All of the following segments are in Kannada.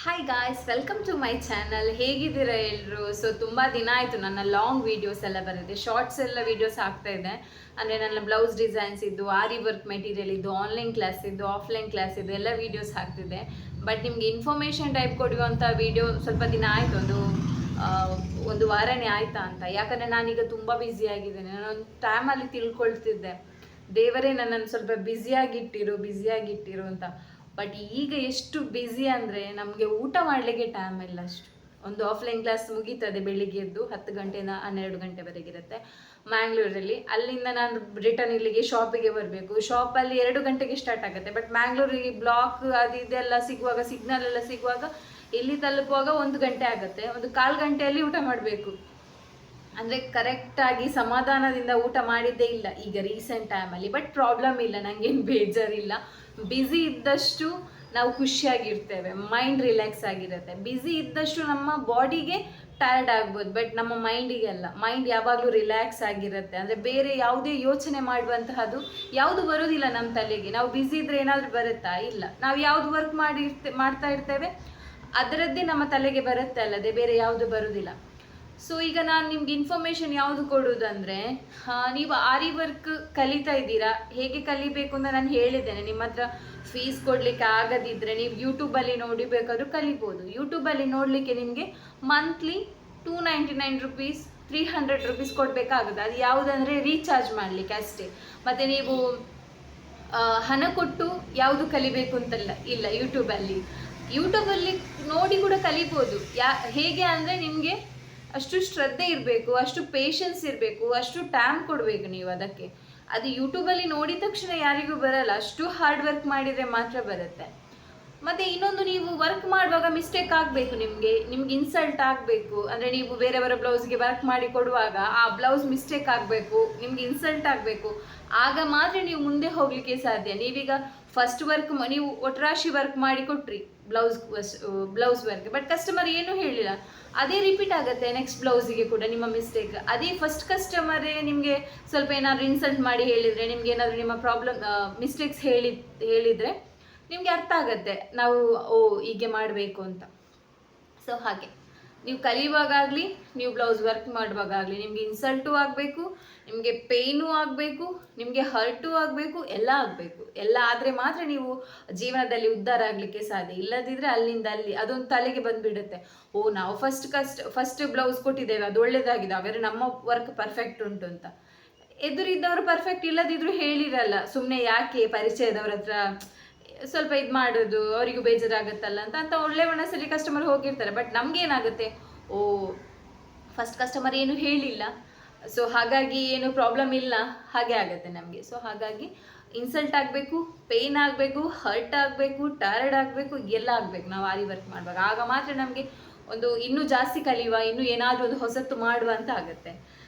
Hi guys, welcome to my channel. ಹೇಗಿದ್ದೀರಾ ಎಲ್ಲರೂ? ಸೊ ತುಂಬ ದಿನ ಆಯಿತು ನನ್ನ ಲಾಂಗ್ ವೀಡಿಯೋಸ್ ಎಲ್ಲ ಬಂದಿದೆ, ಶಾರ್ಟ್ಸ್ ಎಲ್ಲ ವೀಡಿಯೋಸ್ ಆಗ್ತಾ ಇದೆ. ಅಂದರೆ ನನ್ನ ಬ್ಲೌಸ್ ಡಿಸೈನ್ಸ್ ಇದ್ದು, ಆರಿ ವರ್ಕ್ ಮೆಟೀರಿಯಲ್ ಇದ್ದು, ಆನ್ಲೈನ್ ಕ್ಲಾಸ್ ಇದ್ದು, ಆಫ್ಲೈನ್ ಕ್ಲಾಸ್ ಇದ್ದು ಎಲ್ಲ ವೀಡಿಯೋಸ್ ಹಾಕ್ತಿದೆ. ಬಟ್ ನಿಮಗೆ ಇನ್ಫಾರ್ಮೇಷನ್ ಟೈಪ್ ಕೊಡುವಂಥ ವೀಡಿಯೋ ಸ್ವಲ್ಪ ದಿನ ಆಯಿತು, ಒಂದು ವಾರನೇ ಆಯ್ತಾ ಅಂತ. ಯಾಕಂದರೆ ನಾನೀಗ ತುಂಬ ಬ್ಯುಸಿಯಾಗಿದ್ದೇನೆ. ನಾನೊಂದು ಟೈಮಲ್ಲಿ ತಿಳ್ಕೊಳ್ತಿದ್ದೆ, ದೇವರೇ ನನ್ನನ್ನು ಸ್ವಲ್ಪ ಬ್ಯುಸಿಯಾಗಿಟ್ಟಿರು ಅಂತ. ಬಟ್ ಈಗ ಎಷ್ಟು ಬ್ಯುಸಿ ಅಂದರೆ ನಮಗೆ ಊಟ ಮಾಡಲಿಕ್ಕೆ ಟೈಮ್ ಇಲ್ಲ ಅಷ್ಟು. ಒಂದು ಆಫ್ಲೈನ್ ಕ್ಲಾಸ್ ಮುಗೀತದೆ ಬೆಳಿಗ್ಗೆ ಎದ್ದು 10 ಗಂಟೆಯಿಂದ 12 ಗಂಟೆವರೆಗಿರುತ್ತೆ ಮ್ಯಾಂಗ್ಳೂರಲ್ಲಿ. ಅಲ್ಲಿಂದ ನಾನು ರಿಟರ್ನ್ ಇಲ್ಲಿಗೆ ಶಾಪಿಗೆ ಬರಬೇಕು. ಶಾಪಲ್ಲಿ 2 ಗಂಟೆಗೆ ಸ್ಟಾರ್ಟ್ ಆಗುತ್ತೆ. ಬಟ್ ಮ್ಯಾಂಗ್ಳೂರಿಗೆ ಬ್ಲಾಕ್ ಅದು ಇದೆಲ್ಲ ಸಿಗುವಾಗ, ಸಿಗ್ನಲ್ ಎಲ್ಲ ಸಿಗುವಾಗ ಇಲ್ಲಿ ತಲುಪುವಾಗ 1 ಗಂಟೆ ಆಗುತ್ತೆ. ಒಂದು 1/4 ಗಂಟೆಯಲ್ಲಿ ಊಟ ಮಾಡಬೇಕು. ಅಂದರೆ ಕರೆಕ್ಟಾಗಿ ಸಮಾಧಾನದಿಂದ ಊಟ ಮಾಡಿದ್ದೇ ಇಲ್ಲ ಈಗ ರೀಸೆಂಟ್ ಟೈಮಲ್ಲಿ. ಬಟ್ ಪ್ರಾಬ್ಲಮ್ ಇಲ್ಲ, ನನಗೇನು ಬೇಜಾರಿಲ್ಲ. ಬ್ಯುಸಿ ಇದ್ದಷ್ಟು ನಾವು ಖುಷಿಯಾಗಿರ್ತೇವೆ, ಮೈಂಡ್ ರಿಲ್ಯಾಕ್ಸ್ ಆಗಿರುತ್ತೆ. ಬ್ಯುಸಿ ಇದ್ದಷ್ಟು ನಮ್ಮ ಬಾಡಿಗೆ ಟಯರ್ಡ್ ಆಗ್ಬೋದು, ಬಟ್ ನಮ್ಮ ಮೈಂಡಿಗೆ ಅಲ್ಲ. ಮೈಂಡ್ ಯಾವಾಗಲೂ ರಿಲ್ಯಾಕ್ಸ್ ಆಗಿರುತ್ತೆ. ಅಂದರೆ ಬೇರೆ ಯಾವುದೇ ಯೋಚನೆ ಮಾಡುವಂತಹದ್ದು ಯಾವುದು ಬರೋದಿಲ್ಲ ನಮ್ಮ ತಲೆಗೆ. ನಾವು ಬ್ಯುಸಿ ಇದ್ದರೆ ಏನಾದರೂ ಬರುತ್ತಾ? ಇಲ್ಲ. ನಾವು ಯಾವುದು ವರ್ಕ್ ಮಾಡ್ತಾ ಇರ್ತೇವೆ ಅದರದ್ದೇ ನಮ್ಮ ತಲೆಗೆ ಬರುತ್ತೆ ಅಲ್ಲದೆ ಬೇರೆ ಯಾವುದು ಬರೋದಿಲ್ಲ. ಸೊ ಈಗ ನಾನು ನಿಮ್ಗೆ ಇನ್ಫಾರ್ಮೇಷನ್ ಯಾವುದು ಕೊಡೋದಂದರೆ, ನೀವು ಆರಿ ವರ್ಕ್ ಕಲಿತಾ ಇದ್ದೀರಾ, ಹೇಗೆ ಕಲಿಬೇಕು ಅಂತ ನಾನು ಹೇಳಿದ್ದೇನೆ. ನಿಮ್ಮ ಹತ್ರ ಫೀಸ್ ಕೊಡಲಿಕ್ಕೆ ಆಗದಿದ್ದರೆ ನೀವು ಯೂಟ್ಯೂಬಲ್ಲಿ ನೋಡಿ ಬೇಕಾದರೂ ಕಲಿಬೋದು. ಯೂಟ್ಯೂಬಲ್ಲಿ ನೋಡಲಿಕ್ಕೆ ನಿಮಗೆ ಮಂತ್ಲಿ 299 ರುಪೀಸ್ 300 ರುಪೀಸ್ ಕೊಡಬೇಕಾಗುತ್ತೆ. ಅದು ಯಾವುದಂದರೆ ರೀಚಾರ್ಜ್ ಮಾಡಲಿಕ್ಕೆ ಅಷ್ಟೇ. ಮತ್ತು ನೀವು ಹಣ ಕೊಟ್ಟು ಯಾವುದು ಕಲಿಬೇಕು ಅಂತಲ್ಲ ಇಲ್ಲ. ಯೂಟ್ಯೂಬಲ್ಲಿ ನೋಡಿ ಕೂಡ ಕಲಿಬೋದು. ಹೇಗೆ ಅಂದರೆ ನಿಮಗೆ ಅಷ್ಟು ಶ್ರದ್ಧೆ ಇರಬೇಕು, ಅಷ್ಟು ಪೇಷನ್ಸ್ ಇರಬೇಕು, ಅಷ್ಟು ಟೈಮ್ ಕೊಡಬೇಕು ನೀವು ಅದಕ್ಕೆ. ಅದು ಯೂಟ್ಯೂಬಲ್ಲಿ ನೋಡಿದ ತಕ್ಷಣ ಯಾರಿಗೂ ಬರಲ್ಲ, ಅಷ್ಟು ಹಾರ್ಡ್ ವರ್ಕ್ ಮಾಡಿದರೆ ಮಾತ್ರ ಬರುತ್ತೆ. ಮತ್ತು ಇನ್ನೊಂದು, ನೀವು ವರ್ಕ್ ಮಾಡುವಾಗ ಮಿಸ್ಟೇಕ್ ಆಗಬೇಕು, ನಿಮಗೆ ಇನ್ಸಲ್ಟ್ ಆಗಬೇಕು. ಅಂದರೆ ನೀವು ಬೇರೆಯವರ ಬ್ಲೌಸ್ಗೆ ವರ್ಕ್ ಮಾಡಿ ಕೊಡುವಾಗ ಆ ಬ್ಲೌಸ್ ಮಿಸ್ಟೇಕ್ ಆಗಬೇಕು, ನಿಮ್ಗೆ ಇನ್ಸಲ್ಟ್ ಆಗಬೇಕು. ಆಗ ಮಾತ್ರ ನೀವು ಮುಂದೆ ಹೋಗಲಿಕ್ಕೆ ಸಾಧ್ಯ. ನೀವೀಗ ಫಸ್ಟ್ ವರ್ಕ್ ನೀವು ಒಟ್ರಾಶಿ ವರ್ಕ್ ಮಾಡಿ ಕೊಟ್ರಿ ಬ್ಲೌಸ್ ವರ್ಕ್, ಬಟ್ ಕಸ್ಟಮರ್ ಏನೂ ಹೇಳಿಲ್ಲ, ಅದೇ ರಿಪೀಟ್ ಆಗುತ್ತೆ ನೆಕ್ಸ್ಟ್ ಬ್ಲೌಸಿಗೆ ಕೂಡ ನಿಮ್ಮ ಮಿಸ್ಟೇಕ್. ಅದೇ ಫಸ್ಟ್ ಕಸ್ಟಮರೇ ನಿಮಗೆ ಸ್ವಲ್ಪ ಏನಾದರೂ ಇನ್ಸಲ್ಟ್ ಮಾಡಿ ಹೇಳಿದರೆ, ನಿಮ್ಗೆ ಏನಾದರೂ ನಿಮ್ಮ ಪ್ರಾಬ್ಲಮ್ ಮಿಸ್ಟೇಕ್ಸ್ ಹೇಳಿದರೆ ನಿಮಗೆ ಅರ್ಥ ಆಗುತ್ತೆ ನಾವು ಹೀಗೆ ಮಾಡಬೇಕು ಅಂತ. ಸೊ ಹಾಗೆ ನೀವು ಕಲಿಯುವಾಗಲಿ ನೀವು ಬ್ಲೌಸ್ ವರ್ಕ್ ಮಾಡುವಾಗಲಿ ನಿಮಗೆ ಇನ್ಸಲ್ಟು ಆಗಬೇಕು, ನಿಮಗೆ ಪೇಯ್ನೂ ಆಗಬೇಕು, ನಿಮಗೆ ಹರ್ಟು ಆಗಬೇಕು, ಎಲ್ಲ ಆಗಬೇಕು. ಎಲ್ಲ ಆದರೆ ಮಾತ್ರ ನೀವು ಜೀವನದಲ್ಲಿ ಉದ್ಧಾರ ಆಗಲಿಕ್ಕೆ ಸಾಧ್ಯ. ಇಲ್ಲದಿದ್ದರೆ ಅಲ್ಲಿಂದ ಅಲ್ಲಿ ಅದೊಂದು ತಲೆಗೆ ಬಂದುಬಿಡುತ್ತೆ. ನಾವು ಫಸ್ಟ್ ಬ್ಲೌಸ್ ಕೊಟ್ಟಿದ್ದೇವೆ, ಅದು ಒಳ್ಳೆಯದಾಗಿದೆ, ಹಾಗಾದರೆ ನಮ್ಮ ವರ್ಕ್ ಪರ್ಫೆಕ್ಟ್ ಉಂಟು ಅಂತ. ಎದುರಿದ್ದವರು ಪರ್ಫೆಕ್ಟ್ ಇಲ್ಲದಿದ್ದರೂ ಹೇಳಿರಲ್ಲ, ಸುಮ್ಮನೆ ಯಾಕೆ ಪರಿಚಯದವ್ರ ಹತ್ರ ಸ್ವಲ್ಪ ಇದು ಮಾಡೋದು, ಅವರಿಗೂ ಬೇಜಾರಾಗುತ್ತಲ್ಲ ಅಂತ ಒಳ್ಳೆ ಮನಸ್ಸಲ್ಲಿ ಕಸ್ಟಮರ್ ಹೋಗಿರ್ತಾರೆ. ಬಟ್ ನಮಗೇನಾಗುತ್ತೆ, ಫಸ್ಟ್ ಕಸ್ಟಮರ್ ಏನು ಹೇಳಿಲ್ಲ, ಸೊ ಹಾಗಾಗಿ ಏನು ಪ್ರಾಬ್ಲಮ್ ಇಲ್ಲ, ಹಾಗೆ ಆಗುತ್ತೆ ನಮಗೆ. ಸೊ ಹಾಗಾಗಿ ಇನ್ಸಲ್ಟ್ ಆಗಬೇಕು, ಪೇಯ್ನ್ ಆಗಬೇಕು, ಹರ್ಟ್ ಆಗಬೇಕು, ಟಯರ್ಡ್ ಆಗಬೇಕು, ಎಲ್ಲ ಆಗಬೇಕು ನಾವು ಆರಿ ವರ್ಕ್ ಮಾಡುವಾಗ. ಆಗ ಮಾತ್ರ ನಮಗೆ ಒಂದು ಇನ್ನೂ ಜಾಸ್ತಿ ಕಲಿಯುವ, ಇನ್ನೂ ಏನಾದರೂ ಒಂದು ಹೊಸತು ಮಾಡುವ ಅಂತ ಆಗುತ್ತೆ.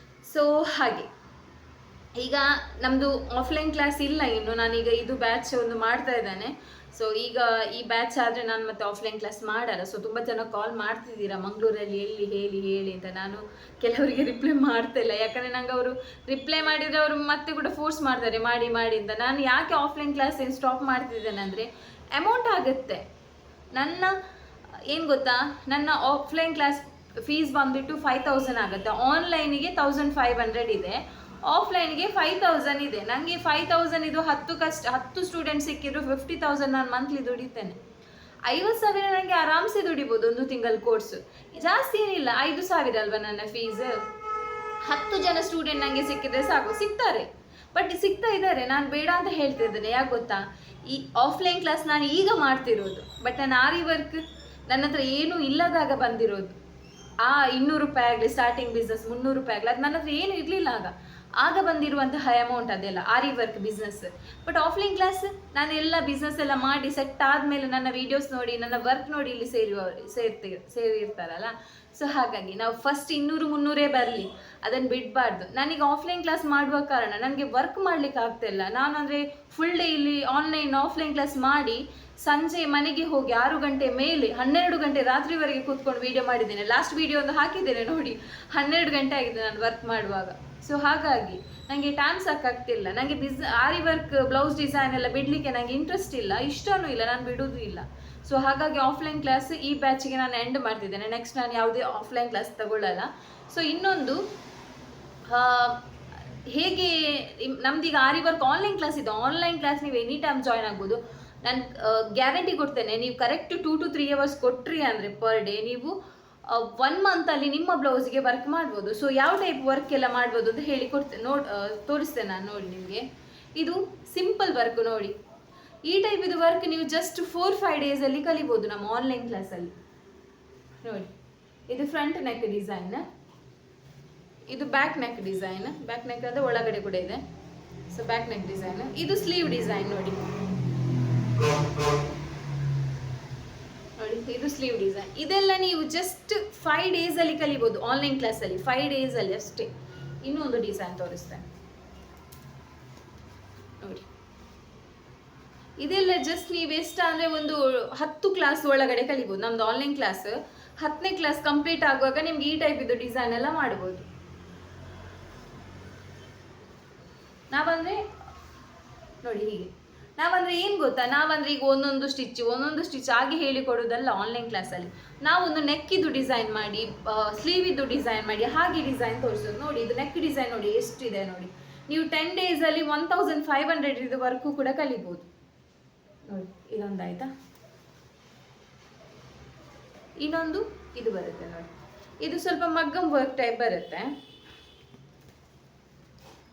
ಸೊ ಹಾಗೆ ಈಗ ನಮ್ಮದು ಆಫ್ಲೈನ್ ಕ್ಲಾಸ್ ಇಲ್ಲ ಇನ್ನು. ನಾನೀಗ ಇದು ಬ್ಯಾಚ್ ಒಂದು ಮಾಡ್ತಾ ಇದ್ದೇನೆ. ಸೊ ಈಗ ಈ ಬ್ಯಾಚ್ ಆದರೆ ನಾನು ಮತ್ತೆ ಆಫ್ಲೈನ್ ಕ್ಲಾಸ್ ಮಾಡಲ್ಲ. ಸೊ ತುಂಬ ಜನ ಕಾಲ್ ಮಾಡ್ತಿದ್ದೀರಾ ಮಂಗಳೂರಲ್ಲಿ ಹೇಳಿ ಅಂತ. ನಾನು ಕೆಲವರಿಗೆ ರಿಪ್ಲೈ ಮಾಡ್ತಾಯಿಲ್ಲ, ಯಾಕಂದರೆ ನಂಗೆ ಅವರು ರಿಪ್ಲೈ ಮಾಡಿದರೆ ಅವರು ಮತ್ತೆ ಕೂಡ ಫೋರ್ಸ್ ಮಾಡ್ತಾರೆ ಮಾಡಿ ಅಂತ. ನಾನು ಯಾಕೆ ಆಫ್ಲೈನ್ ಕ್ಲಾಸ್ ಏನು ಸ್ಟಾಪ್ ಮಾಡ್ತಿದ್ದೇನೆ ಅಂದರೆ, ಅಮೌಂಟ್ ಆಗುತ್ತೆ. ಏನು ಗೊತ್ತಾ, ನನ್ನ ಆಫ್ಲೈನ್ ಕ್ಲಾಸ್ ಫೀಸ್ ಬಂದುಬಿಟ್ಟು 5000 ಆಗುತ್ತೆ. ಆನ್ಲೈನಿಗೆ 1500 ಇದೆ, ಆಫ್ಲೈನ್ಗೆ 5000 ಇದೆ. ನನಗೆ 5000 ಇದು 10 ಸ್ಟೂಡೆಂಟ್ಸ್ ಸಿಕ್ಕಿದ್ರು 50,000 ನಾನು ಮಂತ್ಲಿ ದುಡಿತೇನೆ. 50,000 ನನಗೆ ಆರಾಮ್ಸೆ ದುಡಿಬೋದು ಒಂದು ತಿಂಗಳ ಕೋರ್ಸು. ಜಾಸ್ತಿ ಏನಿಲ್ಲ, 5,000 ಅಲ್ವಾ ನನ್ನ ಫೀಸ್. 10 ಜನ ಸ್ಟೂಡೆಂಟ್ ನನಗೆ ಸಿಕ್ಕಿದ್ರೆ ಸಾಕು, ಸಿಗ್ತಾರೆ. ಬಟ್ ಸಿಗ್ತಾ ಇದ್ದಾರೆ, ನಾನು ಬೇಡ ಅಂತ ಹೇಳ್ತಿದ್ದೇನೆ. ಯಾಕೆ ಗೊತ್ತಾ, ಈ ಆಫ್ಲೈನ್ ಕ್ಲಾಸ್ ನಾನು ಈಗ ಮಾಡ್ತಿರೋದು, ಬಟ್ ನಾನು ಆರಿ ವರ್ಕ್ ನನ್ನ ಹತ್ರ ಏನೂ ಇಲ್ಲದಾಗ ಬಂದಿರೋದು. 200 ರೂಪಾಯಿ ಆಗಲಿ, ಸ್ಟಾರ್ಟಿಂಗ್ ಬಿಸ್ನೆಸ್ 300 ರೂಪಾಯಿ ಆಗಲಿ, ಅದು ನನ್ನ ಹತ್ರ ಏನು ಇರಲಿಲ್ಲ ಆಗ ಬಂದಿರುವಂತಹ ಅಮೌಂಟ್ ಅದೆಲ್ಲ aari work business. But offline class ನಾನು ಎಲ್ಲ ಬಿಸ್ನೆಸ್ ಎಲ್ಲ ಮಾಡಿ ಸೆಟ್ ಆದಮೇಲೆ ನನ್ನ ವೀಡಿಯೋಸ್ ನೋಡಿ, ನನ್ನ ವರ್ಕ್ ನೋಡಿ ಇಲ್ಲಿ ಸೇರಿರ್ತಾರಲ್ಲ. ಸೊ ಹಾಗಾಗಿ ನಾವು ಫಸ್ಟ್ 200-300 ಬರಲಿ, ಅದನ್ನು ಬಿಡಬಾರ್ದು. ನಾನೀಗ ಆಫ್ಲೈನ್ ಕ್ಲಾಸ್ ಮಾಡುವ ಕಾರಣ ನನಗೆ ವರ್ಕ್ ಮಾಡಲಿಕ್ಕೆ ಆಗ್ತಾಯಿಲ್ಲ. ನಾನು ಅಂದರೆ ಫುಲ್ ಡೇ ಇಲ್ಲಿ ಆಫ್ಲೈನ್ ಕ್ಲಾಸ್ ಮಾಡಿ ಸಂಜೆ ಮನೆಗೆ ಹೋಗಿ 6 ಗಂಟೆ ಮೇಲೆ 12 ಗಂಟೆ ರಾತ್ರಿವರೆಗೆ ಕೂತ್ಕೊಂಡು ವೀಡಿಯೋ ಮಾಡಿದ್ದೇನೆ. ಲಾಸ್ಟ್ ವೀಡಿಯೋ ಒಂದು ಹಾಕಿದ್ದೇನೆ ನೋಡಿ, 12 ಗಂಟೆ ಆಗಿದೆ ನಾನು ವರ್ಕ್ ಮಾಡುವಾಗ. ಸೊ ಹಾಗಾಗಿ ನನಗೆ ಟೈಮ್ ಸಾಕಾಗ್ತಿಲ್ಲ. ನನಗೆ ಆರಿ ವರ್ಕ್ ಬ್ಲೌಸ್ ಡಿಸೈನ್ ಎಲ್ಲ ಬಿಡಲಿಕ್ಕೆ ನನಗೆ ಇಂಟ್ರೆಸ್ಟ್ ಇಲ್ಲ, ಇಷ್ಟನೂ ಇಲ್ಲ, ನಾನು ಬಿಡೋದು ಇಲ್ಲ. ಸೊ ಹಾಗಾಗಿ ಆಫ್ಲೈನ್ ಕ್ಲಾಸ್ ಈ ಬ್ಯಾಚಿಗೆ ನಾನು ಎಂಡ್ ಮಾಡ್ತಿದ್ದೇನೆ. ನೆಕ್ಸ್ಟ್ ನಾನು ಯಾವುದೇ ಆಫ್ಲೈನ್ ಕ್ಲಾಸ್ ತಗೊಳ್ಳಲ್ಲ. ಸೊ ಇನ್ನೊಂದು ಹೇಗೆ ನಮ್ದೀಗ ಆರಿ ವರ್ಕ್ ಆನ್ಲೈನ್ ಕ್ಲಾಸ್ ಇದೆ. ಆನ್ಲೈನ್ ಕ್ಲಾಸ್ ನೀವು ಎನಿ ಟೈಮ್ ಜಾಯ್ನ್ ಆಗ್ಬೋದು. ನಾನು ಗ್ಯಾರಂಟಿ ಕೊಡ್ತೇನೆ, ನೀವು ಕರೆಕ್ಟ್ 2 to 3 hours ಕೊಟ್ರಿ ಅಂದರೆ ಪರ್ ಡೇ ನೀವು 1 ಮಂತಲ್ಲಿ ನಿಮ್ಮ ಬ್ಲೌಸ್ಗೆ ವರ್ಕ್ ಮಾಡ್ಬೋದು. ಸೊ ಯಾವ ಟೈಪ್ ವರ್ಕ್ ಎಲ್ಲ ಮಾಡ್ಬೋದು ಅಂತ ಹೇಳಿ ಕೊಡ್ತೇನೆ, ತೋರಿಸ್ತೇನೆ ನಾನು. ನೋಡಿ ನಿಮಗೆ ಇದು ಸಿಂಪಲ್ ವರ್ಕ್ ನೋಡಿ. ಈ ಟೈಪ್ ಇದು ವರ್ಕ್ ನೀವು ಜಸ್ಟ್ 4-5 ಡೇಸಲ್ಲಿ ಕಲಿಬೋದು ನಮ್ಮ ಆನ್ಲೈನ್ ಕ್ಲಾಸಲ್ಲಿ. ನೋಡಿ ಇದು ಫ್ರಂಟ್ ನೆಕ್ ಡಿಸೈನ್, ಇದು back neck design. Back neck ಅಂದರೆ ಒಳಗಡೆ ಕೂಡ ಇದೆ. So back neck design. ಇದು ಸ್ಲೀವ್ ಡಿಸೈನ್ ನೋಡಿ. ನೋಡಿ ಇದು ಸ್ಲೀವ್ ಡಿಸೈನ್. ಇದೆಲ್ಲ ನೀವು ಜಸ್ಟ್ 5 ಡೇಸಲ್ಲಿ ಕಲಿಬೋದು ಆನ್ಲೈನ್ ಕ್ಲಾಸಲ್ಲಿ, 5 ಡೇಸಲ್ಲಿ ಅಷ್ಟೇ. ಇನ್ನೊಂದು ಡಿಸೈನ್ ತೋರಿಸ್ತೇನೆ ನೋಡಿ. ಇದೆಲ್ಲ ಜಸ್ಟ್ ನೀವು ಎಷ್ಟು ಅಂದರೆ ಒಂದು 10 ಕ್ಲಾಸ್ ಒಳಗಡೆ ಕಲಿಬೋದು. ನಮ್ದು ಆನ್ಲೈನ್ ಕ್ಲಾಸ್ 10ನೇ ಕ್ಲಾಸ್ ಕಂಪ್ಲೀಟ್ ಆಗುವಾಗ ನಿಮ್ಗೆ ಈ ಟೈಪ್ ಇದು ಡಿಸೈನ್ ಎಲ್ಲ ಮಾಡ್ಬೋದು. ನಾವಂದರೆ ನೋಡಿ ಹೀಗೆ ನಾವಂದರೆ ಏನು ಗೊತ್ತಾ, ನಾವಂದರೆ ಈಗ ಒಂದೊಂದು ಸ್ಟಿಚ್ ಆಗಿ ಹೇಳಿಕೊಡೋದಲ್ಲ ಆನ್ಲೈನ್ ಕ್ಲಾಸಲ್ಲಿ. ನಾವೊಂದು ನೆಕ್ಕಿದ್ದು ಡಿಸೈನ್ ಮಾಡಿ, ಸ್ಲೀವಿದ್ದು ಡಿಸೈನ್ ಮಾಡಿ, ಹಾಗೆ ಡಿಸೈನ್ ತೋರಿಸೋದು. ನೋಡಿ ಇದು ನೆಕ್ ಡಿಸೈನ್ ನೋಡಿ ಎಷ್ಟಿದೆ ನೋಡಿ. ನೀವು 10 ಡೇಸಲ್ಲಿ 1500 ಇದು ವರ್ಕು ಕೂಡ ಕಲಿಬೋದು ನೋಡಿ. ಇದೊಂದಾಯ್ತಾ, ಇನ್ನೊಂದು ಇದು ಬರುತ್ತೆ ನೋಡಿ. ಇದು ಸ್ವಲ್ಪ ಮಗ್ಗಂ ವರ್ಕ್ ಟೈಪ್ ಬರುತ್ತೆ.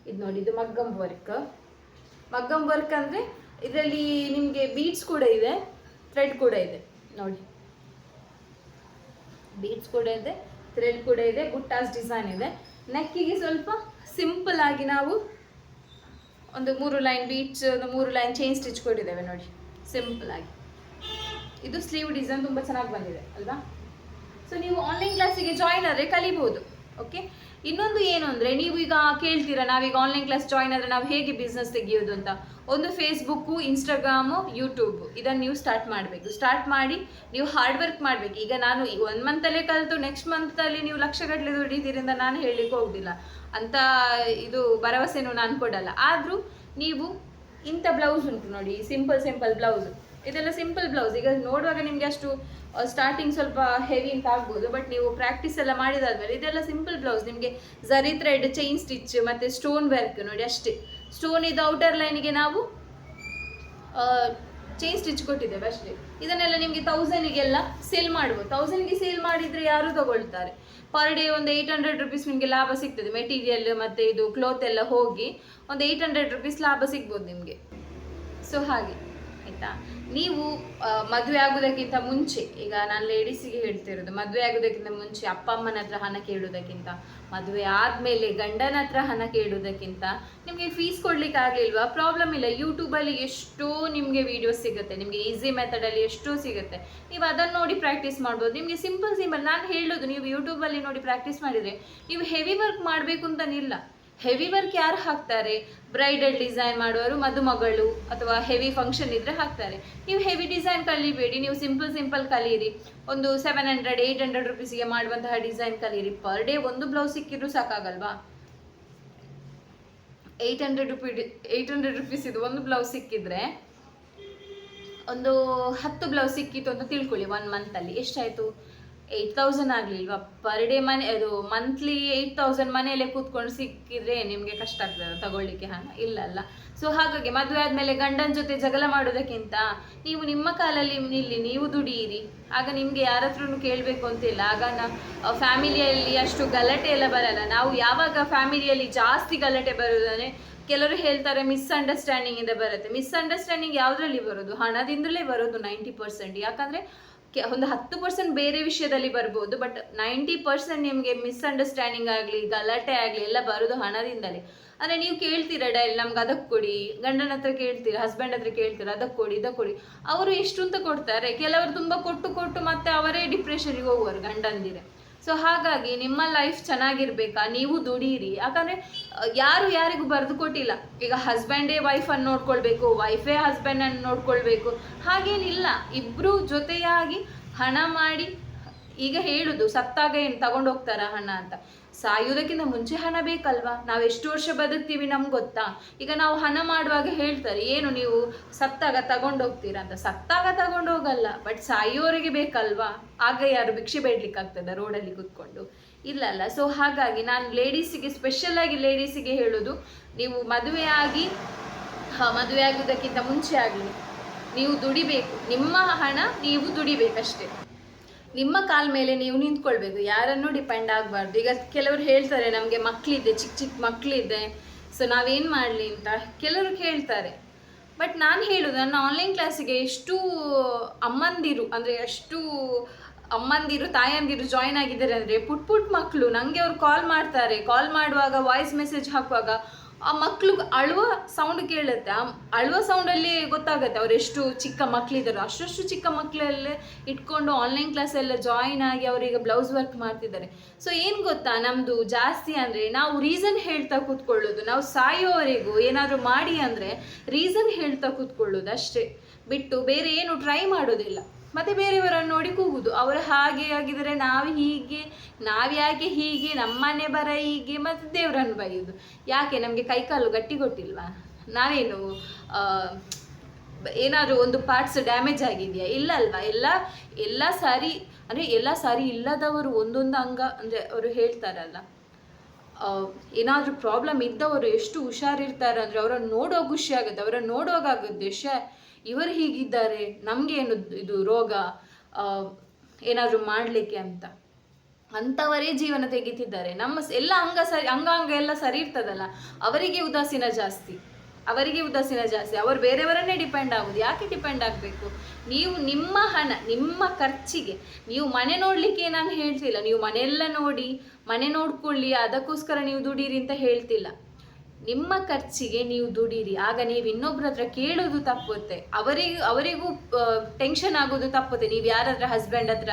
ಇದು ನೋಡಿ, ಇದು ಮಗ್ಗಂ ವರ್ಕ್ ಅಂದರೆ ಇದರಲ್ಲಿ ನಿಮಗೆ ಬೀಡ್ಸ್ ಕೂಡ ಇದೆ, ಥ್ರೆಡ್ ಕೂಡ ಇದೆ ನೋಡಿ. ಬೀಡ್ಸ್ ಕೂಡ ಇದೆ, ಥ್ರೆಡ್ ಕೂಡ ಇದೆ, ಬುಟ್ಟಾಸ್ ಡಿಸೈನ್ ಇದೆ. ನೆಕ್ಕಿಗೆ ಸ್ವಲ್ಪ ಸಿಂಪಲ್ ಆಗಿ ನಾವು ಒಂದು 3 ಲೈನ್ ಬೀಡ್ಸ್, ಒಂದು 3 ಲೈನ್ ಚೈನ್ ಸ್ಟಿಚ್ ಕೊಟ್ಟಿದ್ದೇವೆ ನೋಡಿ, ಸಿಂಪಲ್ ಆಗಿ. ಇದು ಸ್ಲೀವ್ ಡಿಸೈನ್ ತುಂಬ ಚೆನ್ನಾಗಿ ಬಂದಿದೆ ಅಲ್ವಾ. ಸೊ ನೀವು ಆನ್ಲೈನ್ ಕ್ಲಾಸಿಗೆ ಜಾಯಿನ್ ಆದರೆ ಕಲಿಬೋದು. ಓಕೆ, ಇನ್ನೊಂದು ಏನು ಅಂದರೆ, ನೀವು ಈಗ ಕೇಳ್ತೀರಾ ನಾವೀಗ ಆನ್ಲೈನ್ ಕ್ಲಾಸ್ ಜಾಯಿನ್ ಆದರೆ ನಾವು ಹೇಗೆ ಬಿಸ್ನೆಸ್ ತೆಗಿಯೋದು ಅಂತ. ಒಂದು ಫೇಸ್ಬುಕ್ಕು, ಇನ್ಸ್ಟಾಗ್ರಾಮು, ಯೂಟ್ಯೂಬ್ ಇದನ್ನು ನೀವು ಸ್ಟಾರ್ಟ್ ಮಾಡಬೇಕು. ಸ್ಟಾರ್ಟ್ ಮಾಡಿ ನೀವು ಹಾರ್ಡ್ ವರ್ಕ್ ಮಾಡಬೇಕು. ಈಗ ನಾನು 1 ಮಂತಲ್ಲೇ ಕಲಿತು ನೆಕ್ಸ್ಟ್ ಮಂತಲ್ಲಿ ನೀವು ಲಕ್ಷಗಟ್ಟಲೆ ದುಡಿತೀರಿಂದ ನಾನು ಹೇಳಲಿಕ್ಕೆ ಹೋಗೋದಿಲ್ಲ ಅಂತ, ಇದು ಭರವಸೆನೂ ನಾನು ಕೊಡಲ್ಲ. ಆದರೂ ನೀವು ಇಂಥ ಬ್ಲೌಸ್ ಉಂಟು ನೋಡಿ, ಸಿಂಪಲ್ ಬ್ಲೌಸ್. ಇದೆಲ್ಲ ಸಿಂಪಲ್ ಬ್ಲೌಸ್. ಈಗ ನೋಡುವಾಗ ನಿಮಗೆ ಅಷ್ಟು ಸ್ಟಾರ್ಟಿಂಗ್ ಸ್ವಲ್ಪ ಹೆವಿ ಅಂತ ಆಗ್ಬೋದು, ಬಟ್ ನೀವು ಪ್ರಾಕ್ಟೀಸ್ ಎಲ್ಲ ಮಾಡಿದಾದ್ಮೇಲೆ ಇದೆಲ್ಲ ಸಿಂಪಲ್ ಬ್ಲೌಸ್. ನಿಮಗೆ ಝರಿ ಥ್ರೆಡ್, ಚೈನ್ ಸ್ಟಿಚ್ ಮತ್ತು ಸ್ಟೋನ್ ವರ್ಕ್ ನೋಡಿ ಅಷ್ಟೇ. ಸ್ಟೋನ್ ಇದು ಔಟರ್ ಲೈನಿಗೆ ನಾವು ಚೈನ್ ಸ್ಟಿಚ್ ಕೊಟ್ಟಿದ್ದೇವೆ ಅಷ್ಟೇ. ಇದನ್ನೆಲ್ಲ ನಿಮಗೆ 1000ಗೆಲ್ಲ ಸೇಲ್ ಮಾಡ್ಬೋದು. 1000ಗೆ ಸೇಲ್ ಮಾಡಿದರೆ ಯಾರು ತಗೊಳ್ತಾರೆ. ಪರ್ ಡೇ ಒಂದು 800 rupees ನಿಮಗೆ ಲಾಭ ಸಿಗ್ತದೆ. ಮೆಟೀರಿಯಲ್ ಮತ್ತು ಇದು ಕ್ಲೋತ್ ಎಲ್ಲ ಹೋಗಿ ಒಂದು 800 rupees ಲಾಭ ಸಿಗ್ಬೋದು ನಿಮಗೆ. ಸೊ ಹಾಗೆ ಆಯಿತಾ. ನೀವು ಮದುವೆ ಆಗೋದಕ್ಕಿಂತ ಮುಂಚೆ, ಈಗ ನಾನು ಲೇಡೀಸಿಗೆ ಹೇಳ್ತಿರೋದು, ಮದುವೆ ಆಗೋದಕ್ಕಿಂತ ಮುಂಚೆ ಅಪ್ಪ ಅಮ್ಮನ ಹತ್ರ ಹಣ ಕೇಳೋದಕ್ಕಿಂತ, ಮದುವೆ ಆದಮೇಲೆ ಗಂಡನ ಹತ್ರ ಹಣ ಕೇಳೋದಕ್ಕಿಂತ, ನಿಮಗೆ ಫೀಸ್ ಕೊಡ್ಲಿಕ್ಕೆ ಆಗಲಿಲ್ವಾ, ಪ್ರಾಬ್ಲಮ್ ಇಲ್ಲ. ಯೂಟ್ಯೂಬಲ್ಲಿ ಎಷ್ಟೋ ನಿಮಗೆ ವೀಡಿಯೋಸ್ ಸಿಗುತ್ತೆ, ನಿಮಗೆ ಈಸಿ ಮೆಥಡಲ್ಲಿ ಎಷ್ಟೋ ಸಿಗುತ್ತೆ. ನೀವು ಅದನ್ನು ನೋಡಿ ಪ್ರಾಕ್ಟೀಸ್ ಮಾಡ್ಬೋದು. ನಿಮಗೆ ಸಿಂಪಲ್ ನಾನು ಹೇಳೋದು, ನೀವು ಯೂಟ್ಯೂಬಲ್ಲಿ ನೋಡಿ ಪ್ರಾಕ್ಟೀಸ್ ಮಾಡಿದರೆ ನೀವು ಹೆವಿ ವರ್ಕ್ ಮಾಡಬೇಕು ಅಂತನಿಲ್ಲ. ಹೆವಿ ವರ್ಕ್ ಯಾರು ಹಾಕ್ತಾರೆ? ಬ್ರೈಡಲ್ ಡಿಸೈನ್ ಮಾಡುವವರು, ಮದುಮಗಳು ಅಥವಾ ಹೆವಿ ಫಂಕ್ಷನ್ ಇದ್ದರೆ ಹಾಕ್ತಾರೆ. ನೀವು ಹೆವಿ ಡಿಸೈನ್ ಕಲಿಬೇಡಿ, ನೀವು ಸಿಂಪಲ್ ಕಲೀರಿ. ಒಂದು 700-800 rupeesಗೆ ಮಾಡುವಂತಹ ಡಿಸೈನ್ ಕಲೀರಿ. ಪರ್ ಡೇ ಒಂದು ಬ್ಲೌಸ್ ಸಿಕ್ಕಿದ್ರು ಸಾಕಾಗಲ್ವಾ? 800 rupees ಇದು ಒಂದು ಬ್ಲೌಸ್ ಸಿಕ್ಕಿದ್ರೆ, ಒಂದು 10 ಬ್ಲೌಸ್ ಸಿಕ್ಕಿತ್ತು ಅಂತ ತಿಳ್ಕೊಳ್ಳಿ. 1 ಮಂತಲ್ಲಿ ಎಷ್ಟಾಯಿತು? 8000 ಆಗಲಿಲ್ವಾ? ಪರ್ ಡೇ ಅದು ಮಂತ್ಲಿ 8000 ಮನೆಯಲ್ಲೇ ಕೂತ್ಕೊಂಡು ಸಿಕ್ಕಿದ್ರೆ ನಿಮಗೆ ಕಷ್ಟ ಆಗ್ತದೆ ತಗೊಳ್ಳಿಕ್ಕೆ ಹಣ, ಇಲ್ಲ. ಸೊ ಹಾಗಾಗಿ ಮದುವೆ ಆದಮೇಲೆ ಗಂಡನ ಜೊತೆ ಜಗಳ ಮಾಡೋದಕ್ಕಿಂತ ನೀವು ನಿಮ್ಮ ಕಾಲಲ್ಲಿ ನಿಲ್ಲಿ, ನೀವು ದುಡಿಯಿರಿ. ಆಗ ನಿಮಗೆ ಯಾರ ಹತ್ರನೂ ಕೇಳಬೇಕು ಅಂತಿಲ್ಲ. ಆಗ ಫ್ಯಾಮಿಲಿಯಲ್ಲಿ ಅಷ್ಟು ಗಲಾಟೆ ಎಲ್ಲ ಬರಲ್ಲ. ನಾವು ಯಾವಾಗ ಫ್ಯಾಮಿಲಿಯಲ್ಲಿ ಜಾಸ್ತಿ ಗಲಾಟೆ ಬರೋದಂದರೆ, ಕೆಲವರು ಹೇಳ್ತಾರೆ ಮಿಸ್ಅಂಡರ್ಸ್ಟ್ಯಾಂಡಿಂಗಿಂದ ಬರುತ್ತೆ. ಮಿಸ್ಅಂಡರ್ಸ್ಟ್ಯಾಂಡಿಂಗ್ ಯಾವುದರಲ್ಲಿ ಬರೋದು? ಹಣದಿಂದಲೇ ಬರೋದು 90%. ಯಾಕಂದರೆ ಒಂದು 10% ಬೇರೆ ವಿಷಯದಲ್ಲಿ ಬರ್ಬೋದು, ಬಟ್ 90% ನಿಮಗೆ ಮಿಸ್ಅಂಡರ್ಸ್ಟ್ಯಾಂಡಿಂಗ್ ಆಗಲಿ, ಗಲಾಟೆ ಆಗಲಿ ಎಲ್ಲ ಬರೋದು ಹಣದಿಂದಲೇ. ಅಂದರೆ ನೀವು ಕೇಳ್ತೀರಾ ಡೈಲಿ, ನಮ್ಗೆ ಅದಕ್ಕೆ ಕೊಡಿ, ಗಂಡನ ಹತ್ರ ಕೇಳ್ತೀರಾ, ಹಸ್ಬೆಂಡ್ ಹತ್ರ ಕೇಳ್ತೀರಾ, ಅದಕ್ಕೆ ಕೊಡಿ, ಇದಕ್ಕೆ ಕೊಡಿ. ಅವರು ಎಷ್ಟು ಅಂತ ಕೊಡ್ತಾರೆ. ಕೆಲವರು ತುಂಬ ಕೊಟ್ಟು ಮತ್ತೆ ಅವರೇ ಡಿಪ್ರೆಷನ್ಗೆ ಹೋಗುವರು ಗಂಡಂದಿರೆ. ಸೊ ಹಾಗಾಗಿ ನಿಮ್ಮ ಲೈಫ್ ಚೆನ್ನಾಗಿರ್ಬೇಕಾ, ನೀವು ದುಡೀರಿ. ಯಾಕಂದರೆ ಯಾರು ಯಾರಿಗೂ ಬರೆದು ಕೊಟ್ಟಿಲ್ಲ. ಈಗ ಹಸ್ಬೆಂಡೇ ವೈಫನ್ನು ನೋಡ್ಕೊಳ್ಬೇಕು, ವೈಫೇ ಹಸ್ಬೆಂಡನ್ನು ನೋಡ್ಕೊಳ್ಬೇಕು, ಹಾಗೇನಿಲ್ಲ. ಇಬ್ಬರು ಜೊತೆಯಾಗಿ ಹಣ ಮಾಡಿ ಈಗ ಹೇಳುದು ಸತ್ತಾಗ ಏನು ತಗೊಂಡು ಹೋಗ್ತಾರ ಹಣ ಅಂತ. ಸಾಯುವುದಕ್ಕಿಂತ ಮುಂಚೆ ಹಣ ಬೇಕಲ್ವಾ? ನಾವು ಎಷ್ಟು ವರ್ಷ ಬದುಕ್ತೀವಿ ನಮ್ಗೆ ಗೊತ್ತಾ? ಈಗ ನಾವು ಹಣ ಮಾಡುವಾಗ ಹೇಳ್ತಾರೆ ಏನು ನೀವು ಸತ್ತಾಗ ತಗೊಂಡು ಹೋಗ್ತೀರಾ ಅಂತ. ಸತ್ತಾಗ ತಗೊಂಡು ಹೋಗಲ್ಲ, ಬಟ್ ಸಾಯುವವರೆಗೆ ಬೇಕಲ್ವಾ? ಆಗ ಯಾರು ಭಿಕ್ಷೆ ಬೇಡ್ಲಿಕ್ಕೆ ಆಗ್ತದ ರೋಡಲ್ಲಿ ಕೂತ್ಕೊಂಡು? ಇಲ್ಲಲ್ಲ. ಸೊ ಹಾಗಾಗಿ ನಾನು ಲೇಡೀಸಿಗೆ, ಸ್ಪೆಷಲ್ ಆಗಿ ಲೇಡೀಸಿಗೆ ಹೇಳೋದು, ನೀವು ಮದುವೆ ಆಗುವುದಕ್ಕಿಂತ ಮುಂಚೆ ಆಗಲಿ ನೀವು ದುಡಿಬೇಕು. ನಿಮ್ಮ ಹಣ ನೀವು ದುಡಿಬೇಕಷ್ಟೇ. ನಿಮ್ಮ ಕಾಲ ಮೇಲೆ ನೀವು ನಿಂತ್ಕೊಳ್ಬೇಕು, ಯಾರನ್ನೂ ಡಿಪೆಂಡ್ ಆಗಬಾರ್ದು. ಈಗ ಕೆಲವರು ಹೇಳ್ತಾರೆ ನಮಗೆ ಮಕ್ಕಳಿದೆ, ಚಿಕ್ಕ ಚಿಕ್ಕ ಮಕ್ಕಳಿದೆ, ಸೊ ನಾವೇನು ಮಾಡಲಿ ಅಂತ ಕೆಲವರು ಕೇಳ್ತಾರೆ. ಬಟ್ ನಾನು ಹೇಳೋದು, ನನ್ನ ಆನ್ಲೈನ್ ಕ್ಲಾಸಿಗೆ ಎಷ್ಟು ಅಮ್ಮಂದಿರು, ಅಂದರೆ ಎಷ್ಟು ಅಮ್ಮಂದಿರು ತಾಯಂದಿರು ಜಾಯ್ನ್ ಆಗಿದ್ದಾರೆ ಅಂದರೆ, ಪುಟ್ ಮಕ್ಕಳು ನನಗೆ ಅವ್ರು ಕಾಲ್ ಮಾಡ್ತಾರೆ. ಕಾಲ್ ಮಾಡುವಾಗ ವಾಯ್ಸ್ ಮೆಸೇಜ್ ಹಾಕುವಾಗ ಆ ಮಕ್ಕಳು ಅಳುವ ಸೌಂಡ್ ಕೇಳುತ್ತೆ. ಆ ಅಳುವ ಸೌಂಡಲ್ಲಿ ಗೊತ್ತಾಗುತ್ತೆ ಅವ್ರು ಎಷ್ಟು ಚಿಕ್ಕ ಮಕ್ಕಳಿದ್ದಾರೆ. ಅಷ್ಟು ಚಿಕ್ಕ ಮಕ್ಕಳಲ್ಲೇ ಇಟ್ಕೊಂಡು ಆನ್ಲೈನ್ ಕ್ಲಾಸೆಲ್ಲ ಜಾಯಿನ್ ಆಗಿ ಅವರೀಗ ಬ್ಲೌಸ್ ವರ್ಕ್ ಮಾಡ್ತಿದ್ದಾರೆ. ಸೊ ಏನು ಗೊತ್ತಾ, ನಮ್ಮದು ಜಾಸ್ತಿ ಅಂದರೆ ನಾವು ರೀಸನ್ ಹೇಳ್ತಾ ಕೂತ್ಕೊಳ್ಳೋದು. ನಾವು ಸಾಯೋವರೆಗೂ ಏನಾದರೂ ಮಾಡಿ ಅಂದರೆ ರೀಸನ್ ಹೇಳ್ತಾ ಕೂತ್ಕೊಳ್ಳೋದು ಅಷ್ಟೇ, ಬಿಟ್ಟು ಬೇರೆ ಏನು ಟ್ರೈ ಮಾಡೋದಿಲ್ಲ. ಮತ್ತು ಬೇರೆಯವರನ್ನು ನೋಡಿ ಕೂಗುದು, ಅವರು ಹಾಗೆ ಆಗಿದರೆ ನಾವ್ಯಾಕೆ ಹೀಗೆ, ನಮ್ಮನೆ ಬರ ಹೀಗೆ, ಮತ್ತು ದೇವರನ್ನು ಬೈಯುವುದು. ಯಾಕೆ? ನಮಗೆ ಕೈಕಾಲು ಗಟ್ಟಿ ಕೊಟ್ಟಿಲ್ವಾ? ನಾವೇನು ಏನಾದರೂ ಒಂದು ಪಾರ್ಟ್ಸ್ ಡ್ಯಾಮೇಜ್ ಆಗಿದೆಯಾ? ಇಲ್ಲ ಅಲ್ವಾ? ಎಲ್ಲ ಸರಿ, ಅಂದರೆ ಎಲ್ಲ ಸರಿ ಇಲ್ಲದವರು ಒಂದೊಂದು ಅಂಗ, ಅಂದರೆ ಅವರು ಹೇಳ್ತಾರಲ್ಲ, ಏನಾದರೂ ಪ್ರಾಬ್ಲಮ್ ಇದ್ದವರು ಎಷ್ಟು ಹುಷಾರಿರ್ತಾರೆ ಅಂದರೆ ಅವರನ್ನು ನೋಡುವಾಗ ಖುಷಿ ಆಗುತ್ತೆ. ಅವರನ್ನು ನೋಡುವಾಗ ಆಗುತ್ತೆ, ಇವರು ಹೀಗಿದ್ದಾರೆ, ನಮಗೇನು ಇದು ರೋಗ ಏನಾದರೂ ಮಾಡಲಿಕ್ಕೆ ಅಂತ. ಅಂಥವರೇ ಜೀವನ ತೆಗಿತಿದ್ದಾರೆ. ನಮ್ಮ ಎಲ್ಲ ಅಂಗಾಂಗ ಎಲ್ಲ ಸರಿ ಇರ್ತದಲ್ಲ, ಅವರಿಗೆ ಉದಾಸೀನ ಜಾಸ್ತಿ. ಅವರು ಬೇರೆಯವರನ್ನೇ ಡಿಪೆಂಡ್ ಆಗೋದು. ಯಾಕೆ ಡಿಪೆಂಡ್ ಆಗಬೇಕು? ನೀವು ನಿಮ್ಮ ಹಣ, ನಿಮ್ಮ ಖರ್ಚಿಗೆ, ನೀವು ಮನೆ ನೋಡಲಿಕ್ಕೆ ನಾನು ಹೇಳ್ತಿಲ್ಲ, ನೀವು ಮನೆಯೆಲ್ಲ ನೋಡಿ, ಮನೆ ನೋಡ್ಕೊಳ್ಳಿ, ಅದಕ್ಕೋಸ್ಕರ ನೀವು ದುಡೀರಿ ಅಂತ ಹೇಳ್ತಿಲ್ಲ. ನಿಮ್ಮ ಖರ್ಚಿಗೆ ನೀವು ದುಡೀರಿ. ಆಗ ನೀವು ಇನ್ನೊಬ್ಬರ ಹತ್ರ ಕೇಳೋದು ತಪ್ಪುತ್ತೆ, ಅವರಿಗೂ ಟೆನ್ಷನ್ ಆಗೋದು ತಪ್ಪುತ್ತೆ. ನೀವು ಯಾರ ಹತ್ರ, ಹಸ್ಬೆಂಡ್ ಹತ್ರ,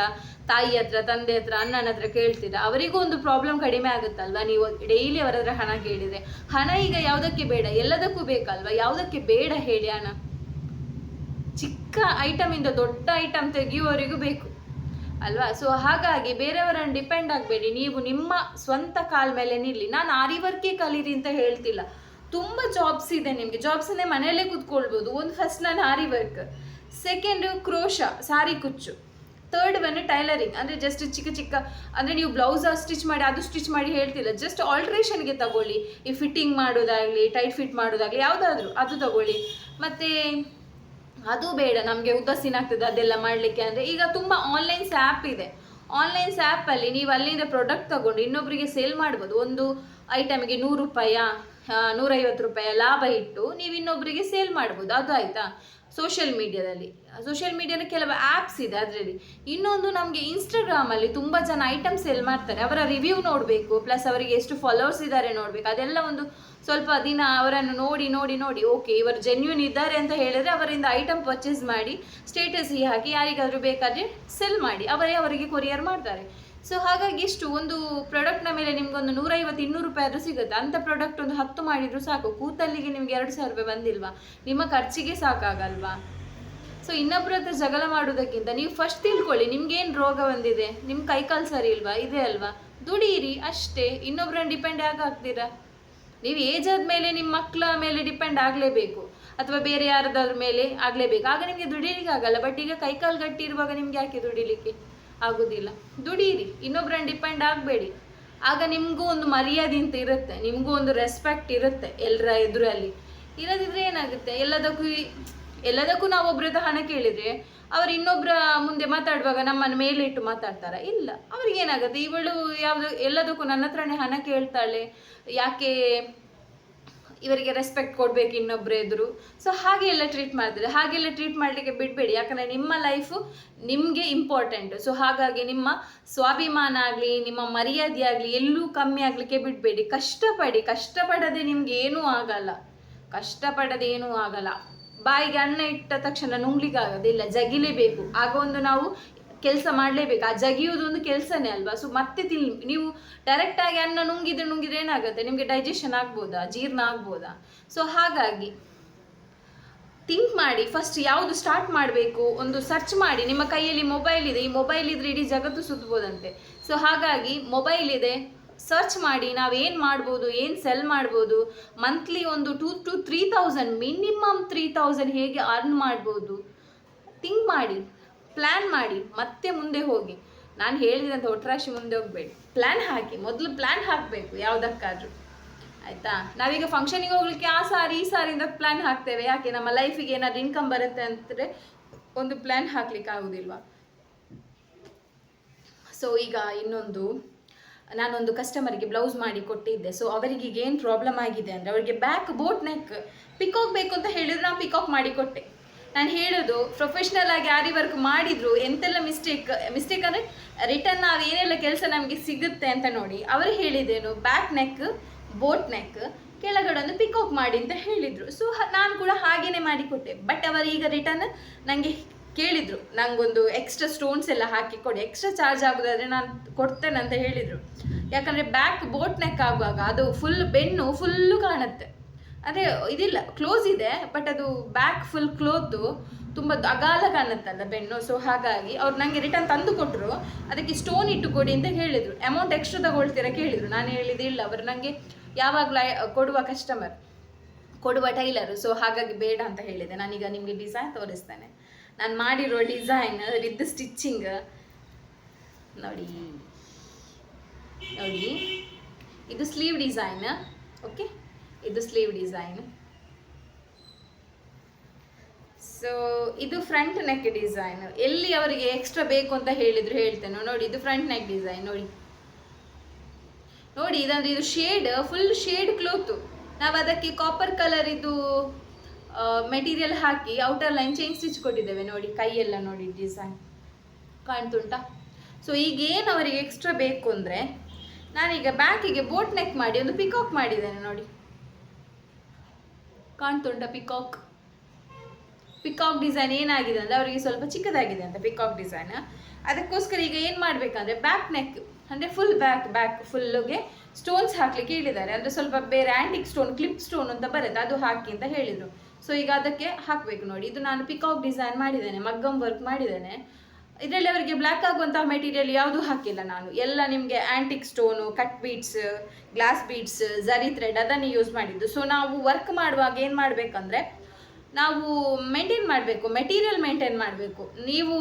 ತಾಯಿ ಹತ್ರ, ತಂದೆ ಹತ್ರ, ಅಣ್ಣನ ಹತ್ರ ಕೇಳ್ತೀರಾ, ಅವರಿಗೂ ಒಂದು ಪ್ರಾಬ್ಲಮ್ ಕಡಿಮೆ ಆಗುತ್ತಲ್ವ ನೀವು ಡೈಲಿ ಅವರ ಹತ್ರ ಹಣ ಕೇಳಿದರೆ. ಹಣ ಈಗ ಯಾವುದಕ್ಕೆ ಬೇಡ? ಎಲ್ಲದಕ್ಕೂ ಬೇಕಲ್ವ? ಯಾವುದಕ್ಕೆ ಬೇಡ ಹೇಳಿ ಹಣ? ಚಿಕ್ಕ ಐಟಮಿಂದ ದೊಡ್ಡ ಐಟಮ್ ತೆಗೆಯುವವರೆಗೂ ಬೇಕು ಅಲ್ವಾ? ಸೊ ಹಾಗಾಗಿ ಬೇರೆಯವರನ್ನು ಡಿಪೆಂಡ್ ಆಗಬೇಡಿ, ನೀವು ನಿಮ್ಮ ಸ್ವಂತ ಕಾಲ ಮೇಲೆ ನಿಲ್ಲಿ. ನಾನು ಆರಿ ವರ್ಕೇ ಕಲೀರಿ ಅಂತ ಹೇಳ್ತಿಲ್ಲ, ತುಂಬ ಜಾಬ್ಸ್ ಇದೆ ನಿಮಗೆ. ಜಾಬ್ಸನ್ನೇ ಮನೆಯಲ್ಲೇ ಕೂತ್ಕೊಳ್ಬೋದು. ಫಸ್ಟ್ ನಾನು ಆರಿ ವರ್ಕ್, ಸೆಕೆಂಡು ಕ್ರೋಶ, ಸಾರಿ ಕುಚ್ಚು, ಥರ್ಡ್ ಒನ್ ಟೈಲರಿಂಗ್. ಅಂದರೆ ಜಸ್ಟ್ ಚಿಕ್ಕ ಅಂದರೆ ನೀವು ಬ್ಲೌಸ್ ಸ್ಟಿಚ್ ಮಾಡಿ, ಅದು ಸ್ಟಿಚ್ ಮಾಡಿ ಹೇಳ್ತಿಲ್ಲ, ಜಸ್ಟ್ ಆಲ್ಟ್ರೇಷನ್ಗೆ ತಗೊಳ್ಳಿ. ಈ ಫಿಟ್ಟಿಂಗ್ ಮಾಡೋದಾಗಲಿ, ಟೈಟ್ ಫಿಟ್ ಮಾಡೋದಾಗಲಿ, ಯಾವುದಾದ್ರೂ ಅದು ತಗೊಳ್ಳಿ. ಮತ್ತು ಅದು ಬೇಡ, ನಮಗೆ ಉದಾಸೀನ ಆಗ್ತದೆ ಅದೆಲ್ಲ ಮಾಡಲಿಕ್ಕೆ ಅಂದರೆ. ಈಗ ತುಂಬ ಆನ್ಲೈನ್ಸ್ ಆ್ಯಪ್ ಇದೆ. ಆನ್ಲೈನ್ಸ್ ಆ್ಯಪಲ್ಲಿ ನೀವು ಅಲ್ಲಿಂದ ಪ್ರಾಡಕ್ಟ್ ತಗೊಂಡು ಇನ್ನೊಬ್ಬರಿಗೆ ಸೇಲ್ ಮಾಡ್ಬೋದು. ಒಂದು ಐಟಮಿಗೆ 100 ರೂಪಾಯಿ, 150 ರೂಪಾಯಿ ಲಾಭ ಇಟ್ಟು ನೀವು ಇನ್ನೊಬ್ಬರಿಗೆ ಸೇಲ್ ಮಾಡ್ಬೋದು. ಅದು ಆಯಿತಾ? ಸೋಷಿಯಲ್ ಮೀಡಿಯಾದ ಕೆಲವು ಆ್ಯಪ್ಸ್ ಇದೆ ಅದರಲ್ಲಿ. ಇನ್ನೊಂದು, ನಮಗೆ ಇನ್ಸ್ಟಾಗ್ರಾಮಲ್ಲಿ ತುಂಬ ಜನ ಐಟಮ್ ಸೇಲ್ ಮಾಡ್ತಾರೆ. ಅವರ ರಿವ್ಯೂ ನೋಡಬೇಕು, ಪ್ಲಸ್ ಅವರಿಗೆ ಎಷ್ಟು ಫಾಲೋವರ್ಸ್ ಇದ್ದಾರೆ ನೋಡಬೇಕು. ಅದೆಲ್ಲ ಒಂದು ಸ್ವಲ್ಪ ದಿನ ಅವರನ್ನು ನೋಡಿ ಓಕೆ ಇವರು ಜೆನ್ಯೂನ್ ಇದ್ದಾರೆ ಅಂತ ಹೇಳಿದರೆ ಅವರಿಂದ ಐಟಮ್ ಪರ್ಚೇಸ್ ಮಾಡಿ ಸ್ಟೇಟಸ್ ಹಾಕಿ ಯಾರಿಗಾದರೂ ಬೇಕಾದರೆ ಸೆಲ್ ಮಾಡಿ ಅವರಿಗೆ ಕೊರಿಯರ್ ಮಾಡ್ತಾರೆ. ಸೊ ಹಾಗಾಗಿ ಎಷ್ಟು ಒಂದು ಪ್ರಾಡಕ್ಟ್ನ ಮೇಲೆ ನಿಮ್ಗೊಂದು 150-200 ರೂಪಾಯಿ ಆದರೂ ಸಿಗುತ್ತೆ. ಅಂಥ ಪ್ರಾಡಕ್ಟ್ ಒಂದು 10 ಮಾಡಿದರೂ ಸಾಕು. ಕೂತಲ್ಲಿಗೆ ನಿಮಗೆ 2000 ರೂಪಾಯಿ ಬಂದಿಲ್ವಾ? ನಿಮ್ಮ ಖರ್ಚಿಗೆ ಸಾಕಾಗಲ್ವಾ? ಸೊ ಇನ್ನೊಬ್ಬರ ಹತ್ರ ಜಗಳ ಮಾಡೋದಕ್ಕಿಂತ ನೀವು ಫಸ್ಟ್ ತಿಳ್ಕೊಳ್ಳಿ, ನಿಮ್ಗೇನು ರೋಗ ಬಂದಿದೆ, ನಿಮ್ಮ ಕೈಕಾಲು ಸರಿ ಇಲ್ವಾ, ಇದೆ ಅಲ್ವಾ? ದುಡೀರಿ ಅಷ್ಟೇ. ಇನ್ನೊಬ್ಬರನ್ನ ಡಿಪೆಂಡ್ ಆಗ್ತೀರಾ? ನೀವು ಏಜ್ ಆದಮೇಲೆ ನಿಮ್ಮ ಮಕ್ಕಳ ಮೇಲೆ ಡಿಪೆಂಡ್ ಆಗಲೇಬೇಕು, ಅಥವಾ ಬೇರೆ ಯಾರದಾದ್ರ ಮೇಲೆ ಆಗಲೇಬೇಕು. ಆಗ ನಿಮಗೆ ದುಡಿಲಿಕ್ಕೆ ಆಗಲ್ಲ. ಬಟ್ ಈಗ ಕೈಕಾಲು ಗಟ್ಟಿ ಇರುವಾಗ ನಿಮ್ಗೆ ಯಾಕೆ ದುಡಿಲಿಕ್ಕೆ ಆಗೋದಿಲ್ಲ? ದುಡೀರಿ, ಇನ್ನೊಬ್ಬರನ್ನ ಡಿಪೆಂಡ್ ಆಗಬೇಡಿ. ಆಗ ನಿಮಗೂ ಒಂದು ಮರ್ಯಾದೆ ಅಂತ ಇರುತ್ತೆ, ನಿಮಗೂ ಒಂದು ರೆಸ್ಪೆಕ್ಟ್ ಇರುತ್ತೆ ಎಲ್ಲರ ಎದುರಲ್ಲಿ. ಇಲ್ಲದಿದ್ದರೆ ಏನಾಗುತ್ತೆ? ಎಲ್ಲದಕ್ಕೂ ನಾವು ಒಬ್ಬರ ಹತ್ರ ಹಣ ಕೇಳಿದರೆ ಅವರು ಇನ್ನೊಬ್ಬರ ಮುಂದೆ ಮಾತಾಡುವಾಗ ನಮ್ಮನ್ನು ಮೇಲೆ ಇಟ್ಟು ಮಾತಾಡ್ತಾರ? ಇಲ್ಲ. ಅವ್ರಿಗೇನಾಗುತ್ತೆ, ಇವಳು ಎಲ್ಲದಕ್ಕೂ ನನ್ನ ಹತ್ರನೇ ಹಣ ಕೇಳ್ತಾಳೆ, ಯಾಕೆ ಇವರಿಗೆ ರೆಸ್ಪೆಕ್ಟ್ ಕೊಡಬೇಕು ಇನ್ನೊಬ್ಬರ ಎದುರು? ಸೊ ಹಾಗೆಲ್ಲ ಟ್ರೀಟ್ ಮಾಡಿದ್ರೆ, ಹಾಗೆಲ್ಲ ಟ್ರೀಟ್ ಮಾಡಲಿಕ್ಕೆ ಬಿಡಬೇಡಿ. ಯಾಕಂದರೆ ನಿಮ್ಮ ಲೈಫು ನಿಮಗೆ ಇಂಪಾರ್ಟೆಂಟು. ಸೊ ಹಾಗಾಗಿ ನಿಮ್ಮ ಸ್ವಾಭಿಮಾನ ಆಗಲಿ, ನಿಮ್ಮ ಮರ್ಯಾದೆ ಆಗಲಿ ಎಲ್ಲೂ ಕಮ್ಮಿ ಆಗಲಿಕ್ಕೆ ಬಿಡಬೇಡಿ. ಕಷ್ಟಪಡದೆ ನಿಮ್ಗೆ ಏನೂ ಆಗಲ್ಲ. ಬಾಯಿಗೆ ಅನ್ನ ಇಟ್ಟ ತಕ್ಷಣ ನುಂಗ್ಲಿಕ್ಕೆ ಆಗೋದಿಲ್ಲ, ಜಗಿಲೇಬೇಕು. ಆಗ ಒಂದು ನಾವು ಕೆಲಸ ಮಾಡಲೇಬೇಕು. ಆ ಜಗಿಯೋದು ಒಂದು ಕೆಲಸನೇ ಅಲ್ವಾ? ಸೊ ಮತ್ತೆ ನೀವು ಡೈರೆಕ್ಟಾಗಿ ಅನ್ನ ನುಂಗಿದ್ರೆ ಏನಾಗುತ್ತೆ? ನಿಮಗೆ ಡೈಜೆಷನ್ ಆಗ್ಬೋದಾ? ಜೀರ್ಣ ಆಗ್ಬೋದಾ? ಸೊ ಹಾಗಾಗಿ ಥಿಂಕ್ ಮಾಡಿ ಫಸ್ಟ್ ಯಾವುದು ಸ್ಟಾರ್ಟ್ ಮಾಡಬೇಕು, ಒಂದು ಸರ್ಚ್ ಮಾಡಿ. ನಿಮ್ಮ ಕೈಯಲ್ಲಿ ಮೊಬೈಲ್ ಇದೆ, ಈ ಮೊಬೈಲ್ ಇದ್ರೆ ಇಡೀ ಜಗತ್ತು ಸುತ್ತಬೋದಂತೆ. ಸೊ ಹಾಗಾಗಿ ಮೊಬೈಲ್ ಇದೆ, ಸರ್ಚ್ ಮಾಡಿ ನಾವೇನು ಮಾಡ್ಬೋದು, ಏನು ಸೆಲ್ ಮಾಡ್ಬೋದು, ಮಂತ್ಲಿ ಒಂದು 2,000 to 3,000 ಮಿನಿಮಮ್ 3,000 ಹೇಗೆ ಅರ್ನ್ ಮಾಡ್ಬೋದು, ಥಿಂಕ್ ಮಾಡಿ, ಪ್ಲ್ಯಾನ್ ಮಾಡಿ, ಮತ್ತೆ ಮುಂದೆ ಹೋಗಿ. ನಾನು ಹೇಳಿದಂಥ ಒಟ್ರಾಶಿ ಮುಂದೆ ಹೋಗಬೇಡಿ, ಪ್ಲ್ಯಾನ್ ಹಾಕಿ. ಮೊದಲು ಪ್ಲ್ಯಾನ್ ಹಾಕಬೇಕು ಯಾವುದಕ್ಕಾದ್ರೂ, ಆಯಿತಾ. ನಾವೀಗ ಫಂಕ್ಷನಿಗೆ ಹೋಗ್ಲಿಕ್ಕೆ ಆ ಸಾರಿ ಈ ಸಾರಿಯಿಂದ ಪ್ಲ್ಯಾನ್ ಹಾಕ್ತೇವೆ, ಯಾಕೆ ನಮ್ಮ ಲೈಫಿಗೆ ಏನಾದ್ರು ಇನ್ಕಮ್ ಬರುತ್ತೆ ಅಂತಂದರೆ ಒಂದು ಪ್ಲ್ಯಾನ್ ಹಾಕ್ಲಿಕ್ಕೆ ಆಗೋದಿಲ್ವಾ. ಸೊ ಈಗ ಇನ್ನೊಂದು, ನಾನೊಂದು ಕಸ್ಟಮರಿಗೆ ಬ್ಲೌಸ್ ಮಾಡಿ ಕೊಟ್ಟಿದ್ದೆ. ಸೊ ಅವರಿಗೆ ಏನು ಪ್ರಾಬ್ಲಮ್ ಆಗಿದೆ ಅಂದರೆ, ಅವರಿಗೆ ಬ್ಯಾಕ್ ಬೋಟ್ ನೆಕ್ ಪಿಕಾಕ್ ಬೇಕು ಅಂತ ಹೇಳಿದ್ರು, ನಾನು ಪಿಕಾಕ್ ಮಾಡಿ ಕೊಟ್ಟೆ. ನಾನು ಹೇಳೋದು ಪ್ರೊಫೆಷ್ನಲ್ ಆಗಿ ಆರಿ ವರ್ಕ್ ಮಾಡಿದ್ರು ಎಂತೆಲ್ಲ ಮಿಸ್ಟೇಕ್ ಅಂದರೆ ರಿಟರ್ನ್ ನಾವು ಏನೆಲ್ಲ ಕೆಲಸ ನಮಗೆ ಸಿಗುತ್ತೆ ಅಂತ ನೋಡಿ. ಅವರು ಹೇಳಿದ್ದೇನು, ಬ್ಯಾಕ್ ನೆಕ್, ಬೋಟ್ ನೆಕ್, ಕೆಳಗಡೆ ಒಂದು ಪಿಕಾಕ್ ಮಾಡಿ ಅಂತ ಹೇಳಿದರು. ಸೊ ನಾನು ಕೂಡ ಹಾಗೇನೆ ಮಾಡಿಕೊಟ್ಟೆ. ಬಟ್ ಅವರು ಈಗ ರಿಟರ್ನ್ ನನಗೆ ಕೇಳಿದರು, ನನಗೊಂದು ಎಕ್ಸ್ಟ್ರಾ ಸ್ಟೋನ್ಸ್ ಎಲ್ಲ ಹಾಕಿ ಕೊಡಿ, ಎಕ್ಸ್ಟ್ರಾ ಚಾರ್ಜ್ ಆಗೋದಾದರೆ ನಾನು ಕೊಡ್ತೇನೆ ಅಂತ ಹೇಳಿದರು. ಯಾಕಂದರೆ ಬ್ಯಾಕ್ ಬೋಟ್ ನೆಕ್ ಆಗುವಾಗ ಅದು ಬೆನ್ನು ಫುಲ್ಲು ಕಾಣುತ್ತೆ. ಅಂದರೆ ಇದಿಲ್ಲ, ಕ್ಲೋಸ್ ಇದೆ, ಬಟ್ ಅದು ಬ್ಯಾಕ್ ಫುಲ್ ಕ್ಲೋತು ತುಂಬ ಅಗಾಲ ಕಾಣುತ್ತಲ್ಲ ಬೆನ್ನು. ಸೊ ಹಾಗಾಗಿ ಅವ್ರು ನನಗೆ ರಿಟರ್ನ್ ತಂದು ಕೊಟ್ಟರು, ಅದಕ್ಕೆ ಸ್ಟೋನ್ ಇಟ್ಟು ಕೊಡಿ ಅಂತ ಹೇಳಿದರು. ಅಮೌಂಟ್ ಎಕ್ಸ್ಟ್ರಾ ತಗೊಳ್ತೀರಾ ಕೇಳಿದರು. ನಾನು ಹೇಳಿದ್ದು ಇಲ್ಲ, ಅವರು ನನಗೆ ಯಾವಾಗಲೂ ಕೊಡುವ ಕಸ್ಟಮರ್, ಕೊಡುವ ಟೈಲರು. ಸೊ ಹಾಗಾಗಿ ಬೇಡ ಅಂತ ಹೇಳಿದೆ. ನಾನೀಗ ನಿಮಗೆ ಡಿಸೈನ್ ತೋರಿಸ್ತೇನೆ. ನಾನು ಮಾಡಿರೋ ಡಿಸೈನ್ ವಿತ್ ಸ್ಟಿಚ್ಚಿಂಗ್ ನೋಡಿ. ಇದು ಸ್ಲೀವ್ ಡಿಸೈನ್, ಓಕೆ, ಇದು ಸ್ಲೀವ್ ಡಿಸೈನ್. ಸೊ ಇದು ಫ್ರಂಟ್ ನೆಕ್ ಡಿಸೈನ್. ಎಲ್ಲಿ ಅವರಿಗೆ ಎಕ್ಸ್ಟ್ರಾ ಬೇಕು ಅಂತ ಹೇಳಿದ್ರು ಹೇಳ್ತೇನೆ ನೋಡಿ. ಇದು ಫ್ರಂಟ್ ನೆಕ್ ಡಿಸೈನ್ ನೋಡಿ. ಇದಂದ್ರೆ ಇದು ಶೇಡ್, ಫುಲ್ ಶೇಡ್ ಕ್ಲೋತು. ನಾವು ಅದಕ್ಕೆ ಕಾಪರ್ ಕಲರ್ ಇದು ಮೆಟೀರಿಯಲ್ ಹಾಕಿ ಔಟರ್ ಲೈನ್ ಚೈನ್ ಸ್ಟಿಚ್ ಕೊಟ್ಟಿದ್ದೇವೆ ನೋಡಿ. ಕೈಯೆಲ್ಲ ನೋಡಿ ಡಿಸೈನ್ ಕಾಣ್ತುಂಟಾ. ಸೊ ಈಗೇನು ಅವರಿಗೆ ಎಕ್ಸ್ಟ್ರಾ ಬೇಕು ಅಂದರೆ, ನಾನೀಗ ಬ್ಯಾಕಿಗೆ ಬೋಟ್ ನೆಕ್ ಮಾಡಿ ಒಂದು ಪಿಕಾಕ್ ಮಾಡಿದ್ದೇನೆ ನೋಡಿ. ಕಾಣ್ತುಂಟಾ ಪಿಕಾಕ್ ಡಿಸೈನ್ ಏನಾಗಿದೆ ಅಂದರೆ ಅವರಿಗೆ ಸ್ವಲ್ಪ ಚಿಕ್ಕದಾಗಿದೆ ಅಂತ ಪಿಕಾಕ್ ಡಿಸೈನ್. ಅದಕ್ಕೋಸ್ಕರ ಈಗ ಏನು ಮಾಡಬೇಕಂದ್ರೆ ಬ್ಯಾಕ್ ನೆಕ್ ಅಂದರೆ ಫುಲ್ ಬ್ಯಾಕ್ ಫುಲ್ಗೆ ಸ್ಟೋನ್ಸ್ ಹಾಕ್ಲಿಕ್ಕೆ ಹೇಳಿದ್ದಾರೆ. ಅಂದರೆ ಸ್ವಲ್ಪ ಬೇರೆ ಆ್ಯಂಟಿಕ್ ಸ್ಟೋನ್, ಕ್ಲಿಪ್ ಸ್ಟೋನ್ ಅಂತ ಬರುತ್ತೆ, ಅದು ಹಾಕಿ ಅಂತ ಹೇಳಿದರು. ಸೊ ಈಗ ಅದಕ್ಕೆ ಹಾಕಬೇಕು ನೋಡಿ. ಇದು ನಾನು ಪಿಕಾಕ್ ಡಿಸೈನ್ ಮಾಡಿದ್ದೇನೆ, ಮಗ್ಗಮ್ ವರ್ಕ್ ಮಾಡಿದ್ದೇನೆ. ಇದರಲ್ಲಿ ಅವರಿಗೆ ಬ್ಲ್ಯಾಕ್ ಆಗುವಂತಹ ಮೆಟೀರಿಯಲ್ ಯಾವುದೂ ಹಾಕಿಲ್ಲ ನಾನು. ಎಲ್ಲ ನಿಮಗೆ antique stone, cut beads, glass beads, zari thread ಅದನ್ನು ಯೂಸ್ ಮಾಡಿದ್ದು. ಸೊ ನಾವು ವರ್ಕ್ ಮಾಡುವಾಗ ಏನು ಮಾಡಬೇಕಂದ್ರೆ, ನಾವು ಮೇಂಟೈನ್ ಮಾಡಬೇಕು, ಮೆಟೀರಿಯಲ್ ಮೇಂಟೈನ್ ಮಾಡಬೇಕು. ನೀವು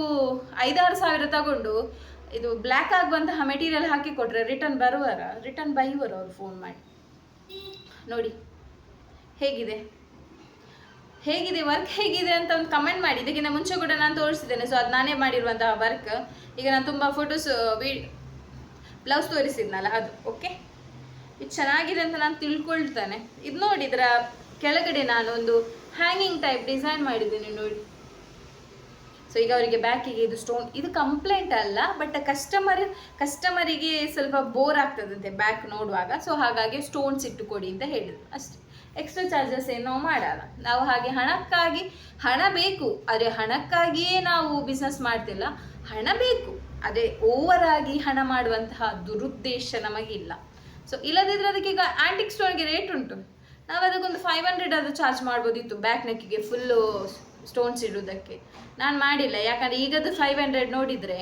5-6 ಸಾವಿರ ತಗೊಂಡು ಇದು ಬ್ಲ್ಯಾಕ್ ಆಗುವಂತಹ ಮೆಟೀರಿಯಲ್ ಹಾಕಿ ಕೊಟ್ಟರೆ ರಿಟರ್ನ್ ಬೈವರು ಅವರು ಫೋನ್ ಮಾಡಿ. ನೋಡಿ ಹೇಗಿದೆ ವರ್ಕ್ ಹೇಗಿದೆ ಅಂತ ಒಂದು ಕಮೆಂಟ್ ಮಾಡಿ. ಇದಕ್ಕಿಂತ ಮುಂಚೆ ಕೂಡ ನಾನು ತೋರಿಸಿದ್ದೇನೆ. ಸೊ ಅದು ನಾನೇ ಮಾಡಿರುವಂತಹ ವರ್ಕ್. ಈಗ ನಾನು ತುಂಬ ಫೋಟೋಸ್ ಬ್ಲೌಸ್ ತೋರಿಸಿದ್ನಲ್ಲ ಅದು, ಓಕೆ. ಇದು ಚೆನ್ನಾಗಿದೆ ಅಂತ ನಾನು ತಿಳ್ಕೊಳ್ತಾನೆ. ಇದು ನೋಡಿ, ಇದರ ಕೆಳಗಡೆ ನಾನು ಒಂದು ಹ್ಯಾಂಗಿಂಗ್ ಟೈಪ್ ಡಿಸೈನ್ ಮಾಡಿದ್ದೀನಿ ನೋಡಿ. ಸೊ ಈಗ ಅವರಿಗೆ ಬ್ಯಾಕಿಗೆ ಇದು ಸ್ಟೋನ್, ಇದು ಕಂಪ್ಲೇಂಟ್ ಅಲ್ಲ, ಬಟ್ ಕಸ್ಟಮರಿಗೆ ಸ್ವಲ್ಪ ಬೋರ್ ಆಗ್ತದಂತೆ ಬ್ಯಾಕ್ ನೋಡುವಾಗ. ಸೊ ಹಾಗಾಗಿ ಸ್ಟೋನ್ಸ್ ಇಟ್ಟು ಕೊಡಿ ಅಂತ ಹೇಳಿದ್ರು ಅಷ್ಟೇ. ಎಕ್ಸ್ಟ್ರಾ ಚಾರ್ಜಸ್ ಏನೋ ಮಾಡಲ್ಲ ನಾವು. ಹಾಗೆ ಹಣ ಬೇಕು, ಆದರೆ ಹಣಕ್ಕಾಗಿಯೇ ನಾವು ಬಿಸ್ನೆಸ್ ಮಾಡ್ತಿಲ್ಲ. ಹಣ ಬೇಕು, ಅದೇ ಓವರ್ ಆಗಿ ಹಣ ಮಾಡುವಂತಹ ದುರುದ್ದೇಶ ನಮಗಿಲ್ಲ. ಸೊ ಇಲ್ಲದಿದ್ದರೆ ಅದಕ್ಕೆ ಈಗ ಆ್ಯಂಟಿಕ್ ಸ್ಟೋನ್ಗೆ ರೇಟ್ ಉಂಟು. ನಾವು ಅದಕ್ಕೊಂದು 500 ಅದು ಚಾರ್ಜ್ ಮಾಡ್ಬೋದಿತ್ತು ಬ್ಯಾಕ್ ನೆಕ್ಕಿಗೆ ಫುಲ್ಲು ಸ್ಟೋನ್ಸ್ ಇಡೋದಕ್ಕೆ. ನಾನು ಮಾಡಿಲ್ಲ, ಯಾಕಂದರೆ ಈಗದು 500 ನೋಡಿದರೆ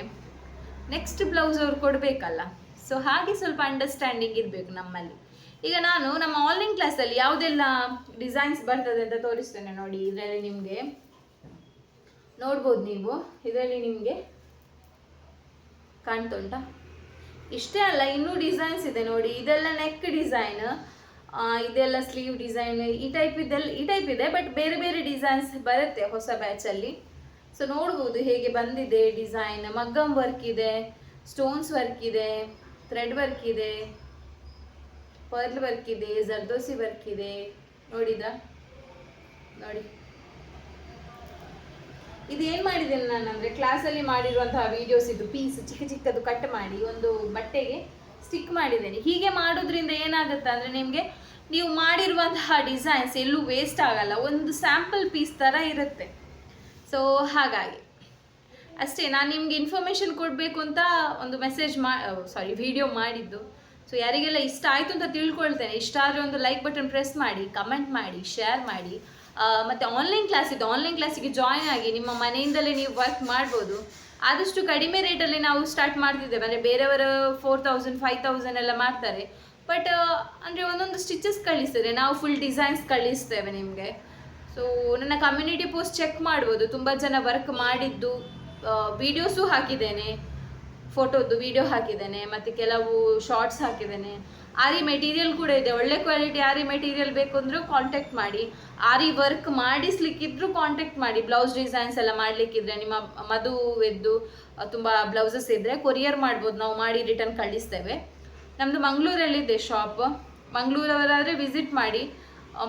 ನೆಕ್ಸ್ಟ್ ಬ್ಲೌಸ್ ಅವ್ರು ಕೊಡಬೇಕಲ್ಲ. ಸೊ ಹಾಗೆ ಸ್ವಲ್ಪ ಅಂಡರ್ಸ್ಟ್ಯಾಂಡಿಂಗ್ ಇರಬೇಕು ನಮ್ಮಲ್ಲಿ. ಈಗ ನಾನು ನಮ್ಮ ಆನ್ಲೈನ್ ಕ್ಲಾಸಲ್ಲಿ ಯಾವುದೆಲ್ಲ ಡಿಸೈನ್ಸ್ ಬರ್ತದೆ ಅಂತ ತೋರಿಸ್ತೇನೆ ನೋಡಿ. ಇದರಲ್ಲಿ ನಿಮಗೆ ನೋಡ್ಬೋದು ನೀವು, ಇದರಲ್ಲಿ ನಿಮಗೆ ಕಾಣ್ತುಂಟಾ. ಇಷ್ಟೇ ಅಲ್ಲ, ಇನ್ನೂ ಡಿಸೈನ್ಸ್ ಇದೆ ನೋಡಿ. ಇದೆಲ್ಲ ನೆಕ್ ಡಿಸೈನ್, ಇದೆಲ್ಲ ಸ್ಲೀವ್ ಡಿಸೈನ್, ಈ ಟೈಪ್ ಇದೆ. ಬಟ್ ಬೇರೆ ಬೇರೆ ಡಿಸೈನ್ಸ್ ಬರುತ್ತೆ ಹೊಸ ಬ್ಯಾಚಲ್ಲಿ. ಸೊ ನೋಡ್ಬೋದು ಹೇಗೆ ಬಂದಿದೆ ಡಿಸೈನ್. ಮಗ್ಗಮ್ ವರ್ಕ್ ಇದೆ, ಸ್ಟೋನ್ಸ್ ವರ್ಕ್ ಇದೆ, ಥ್ರೆಡ್ ವರ್ಕ್ ಇದೆ, ಪರ್ಲ್ ವರ್ಕ್ ಇದೆ, ಜರ್ದೋಸಿ ವರ್ಕ್ ಇದೆ. ನೋಡಿ ಇದು ಏನು ಮಾಡಿದ್ದೇನೆ ನಾನು ಅಂದರೆ, ಕ್ಲಾಸಲ್ಲಿ ಮಾಡಿರುವಂತಹ ವೀಡಿಯೋಸ್ ಇದು ಪೀಸ್ ಚಿಕ್ಕದು ಕಟ್ ಮಾಡಿ ಒಂದು ಬಟ್ಟೆಗೆ ಸ್ಟಿಕ್ ಮಾಡಿದ್ದೇನೆ. ಹೀಗೆ ಮಾಡೋದ್ರಿಂದ ಏನಾಗುತ್ತೆ ಅಂದರೆ, ನೀವು ಮಾಡಿರುವಂತಹ ಡಿಸೈನ್ಸ್ ಎಲ್ಲೂ ವೇಸ್ಟ್ ಆಗಲ್ಲ, ಒಂದು ಸ್ಯಾಂಪಲ್ ಪೀಸ್ ಥರ ಇರುತ್ತೆ. ಸೊ ಹಾಗಾಗಿ ಅಷ್ಟೇ, ನಾನು ನಿಮಗೆ ಇನ್ಫಾರ್ಮೇಷನ್ ಕೊಡಬೇಕು ಅಂತ ಒಂದು ವಿಡಿಯೋ ಮಾಡಿದ್ದು. ಸೊ ಯಾರಿಗೆಲ್ಲ ಇಷ್ಟ ಆಯಿತು ಅಂತ ತಿಳ್ಕೊಳ್ತೇನೆ. ಇಷ್ಟ ಆದರೆ ಒಂದು ಲೈಕ್ ಬಟನ್ ಪ್ರೆಸ್ ಮಾಡಿ, ಕಮೆಂಟ್ ಮಾಡಿ, ಶೇರ್ ಮಾಡಿ. ಮತ್ತು ಆನ್ಲೈನ್ ಕ್ಲಾಸ್ ಇದೆ, ಆನ್ಲೈನ್ ಕ್ಲಾಸಿಗೆ ಜಾಯ್ನ್ ಆಗಿ ನಿಮ್ಮ ಮನೆಯಿಂದಲೇ ನೀವು ವರ್ಕ್ ಮಾಡ್ಬೋದು. ಆದಷ್ಟು ಕಡಿಮೆ ರೇಟಲ್ಲಿ ನಾವು ಸ್ಟಾರ್ಟ್ ಮಾಡ್ತಿದ್ದೇವೆ. ಅಂದರೆ ಬೇರೆಯವರು 4000 5000 ಎಲ್ಲ ಮಾಡ್ತಾರೆ. ಬಟ್ ಅಂದರೆ ಒಂದೊಂದು ಸ್ಟಿಚಸ್ ಕಳಿಸ್ತದೆ, ನಾವು ಫುಲ್ ಡಿಸೈನ್ಸ್ ಕಳಿಸ್ತೇವೆ ನಿಮಗೆ. ಸೊ ನನ್ನ ಕಮ್ಯುನಿಟಿ ಪೋಸ್ಟ್ ಚೆಕ್ ಮಾಡ್ಬೋದು, ತುಂಬ ಜನ ವರ್ಕ್ ಮಾಡಿದ್ದು ವೀಡಿಯೋಸು ಹಾಕಿದ್ದೇನೆ, ಫೋಟೋದು ವಿಡಿಯೋ ಹಾಕಿದ್ದೇನೆ, ಮತ್ತು ಕೆಲವು ಶಾರ್ಟ್ಸ್ ಹಾಕಿದ್ದೇನೆ. ಆರಿ ಮೆಟೀರಿಯಲ್ ಕೂಡ ಇದೆ, ಒಳ್ಳೆ ಕ್ವಾಲಿಟಿ ಆರಿ ಮೆಟೀರಿಯಲ್ ಬೇಕು ಅಂದರೂ ಕಾಂಟ್ಯಾಕ್ಟ್ ಮಾಡಿ. ಆರಿ ವರ್ಕ್ ಮಾಡಿಸ್ಲಿಕ್ಕಿದ್ರು ಕಾಂಟ್ಯಾಕ್ಟ್ ಮಾಡಿ. ಬ್ಲೌಸ್ ಡಿಸೈನ್ಸ್ ಎಲ್ಲ ಮಾಡಲಿಕ್ಕಿದ್ರೆ, ನಿಮ್ಮ ಮದುವೆದ್ದು ತುಂಬ ಬ್ಲೌಸಸ್ ಇದ್ದರೆ ಕೊರಿಯರ್ ಮಾಡ್ಬೋದು, ನಾವು ಮಾಡಿ ರಿಟರ್ನ್ ಕಳಿಸ್ತೇವೆ. ನಮ್ಮದು ಮಂಗಳೂರಲ್ಲಿದೆ ಶಾಪ್, ಮಂಗಳೂರವರಾದರೆ ವಿಸಿಟ್ ಮಾಡಿ.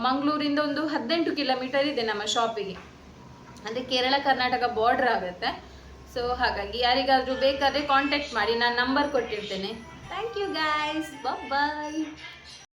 ಮಂಗಳೂರಿಂದ ಒಂದು 18 ಕಿಲೋಮೀಟರ್ ಇದೆ ನಮ್ಮ ಶಾಪಿಗೆ, ಅಂದರೆ ಕೇರಳ ಕರ್ನಾಟಕ ಬಾರ್ಡರ್ ಆಗುತ್ತೆ. ಸೊ ಹಾಗಾಗಿ ಯಾರಿಗಾದರೂ ಬೇಕಾದರೆ ಕಾಂಟ್ಯಾಕ್ಟ್ ಮಾಡಿ, ನಾನು ನಂಬರ್ ಕೊಟ್ಟಿರ್ತೇನೆ. Thank you guys, bye.